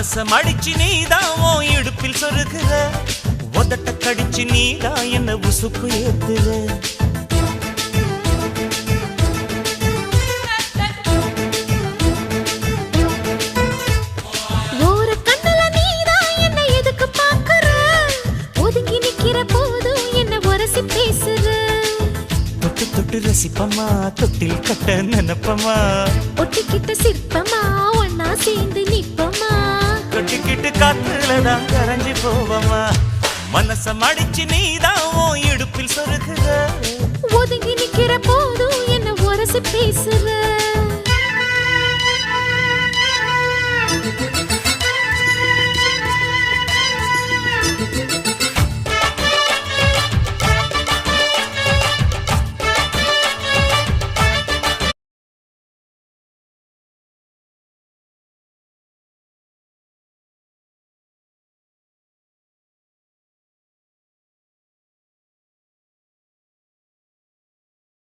மனச மடிச்சு நீதான் உன் இடுப்பில் சொருகுற, உதட்ட கடிச்சு நீதான் என்ன உசுப்பு ஏத்துற. தொட்டு ரசிப்பமா தொட்டில் கட்ட நினைப்பமா, ஒட்டிக்கிட்ட சிற்பமா ஒன்னா சேர்ந்து நிப்பமா, தொட்டிக்கிட்டு காத்துலதான் கரைஞ்சு போவமா. மனச மடிச்சு நீதான் உன் இடுப்பில் சொருகுற, ஒதுங்கி நிக்கிற போதும் என்ன உரசி பேசுற.